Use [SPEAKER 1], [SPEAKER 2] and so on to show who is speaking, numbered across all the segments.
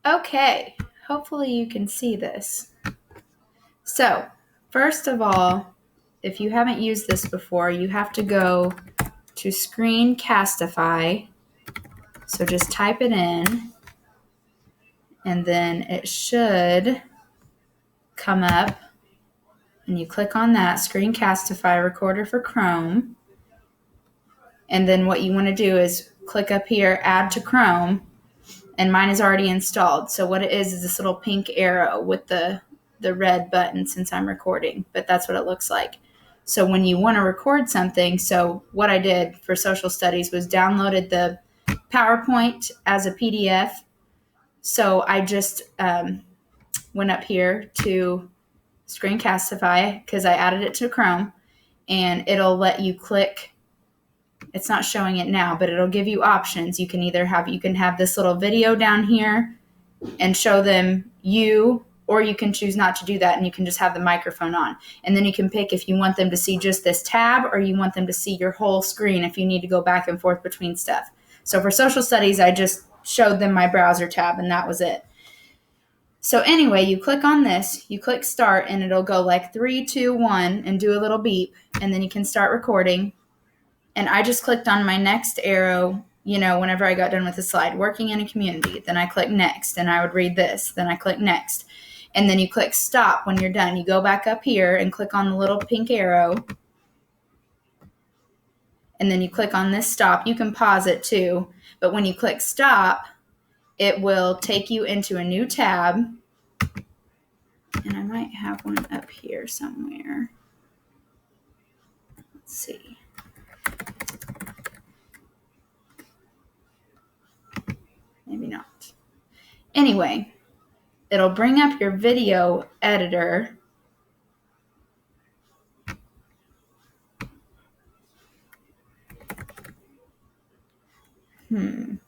[SPEAKER 1] Okay, hopefully you can see this. So, first of all, if you haven't used this before, you have to go to Screencastify. So just type it in, and then it should come up, and you click on that, Screencastify Recorder for Chrome. And then what you want to do is click up here, Add to Chrome, and mine is already installed. So what it is this little pink arrow with the red button since I'm recording, but that's what it looks like. So when you want to record something, so what I did for social studies was downloaded the PowerPoint as a PDF. So I just went up here to Screencastify because I added it to Chrome, and it'll let you click. It's not showing it now, but it'll give you options. You can either have this little video down here and show them you, or you can choose not to do that and you can just have the microphone on. And then you can pick if you want them to see just this tab or you want them to see your whole screen if you need to go back and forth between stuff. So for social studies, I just showed them my browser tab and that was it. So anyway, you click on this, you click start, and it'll go like 3, 2, 1 and do a little beep, and then you can start recording. And I just clicked on my next arrow, whenever I got done with the slide, working in a community. Then I click next, and I would read this. Then I click next. And then you click stop when you're done. You go back up here and click on the little pink arrow. And then you click on this stop. You can pause it too. But when you click stop, it will take you into a new tab. And I might have one up here somewhere. Let's see. Maybe not. Anyway, it'll bring up your video editor. And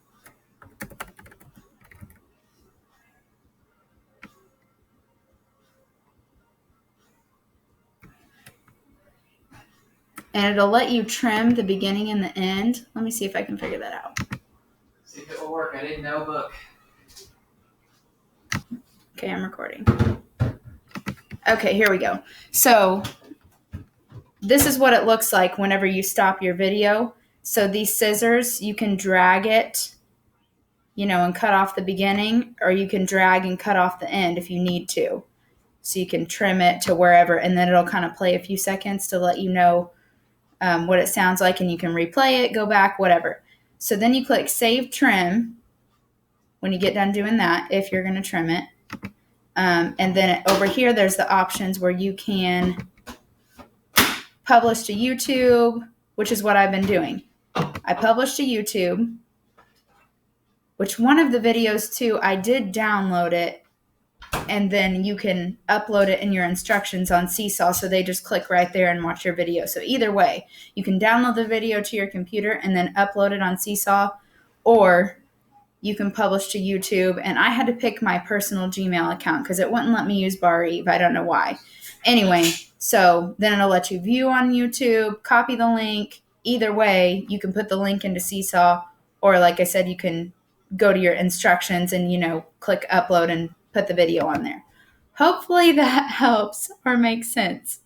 [SPEAKER 1] it'll let you trim the beginning and the end. Let me see if I can figure that out.
[SPEAKER 2] See if it will work. I didn't know, book.
[SPEAKER 1] Okay, I'm recording. Okay, here we go. So this is what it looks like whenever you stop your video. So these scissors, you can drag it, and cut off the beginning, or you can drag and cut off the end if you need to. So you can trim it to wherever, and then it'll kind of play a few seconds to let you know what it sounds like, and you can replay it, go back, whatever. So then you click Save Trim when you get done doing that, if you're going to trim it. And then over here, there's the options where you can publish to YouTube, which is what I've been doing. I published to YouTube, which one of the videos too, I did download it, and then you can upload it in your instructions on Seesaw, so they just click right there and watch your video. So either way, you can download the video to your computer and then upload it on Seesaw, or you can publish to YouTube. And I had to pick my personal Gmail account because it wouldn't let me use Bar Eve. I don't know why. Anyway, so then it'll let you view on YouTube, copy the link. Either way, you can put the link into Seesaw, or like I said, you can go to your instructions and, click upload and put the video on there. Hopefully that helps or makes sense.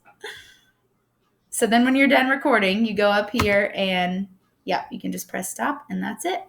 [SPEAKER 1] So then when you're done recording, you go up here and you can just press stop, and that's it.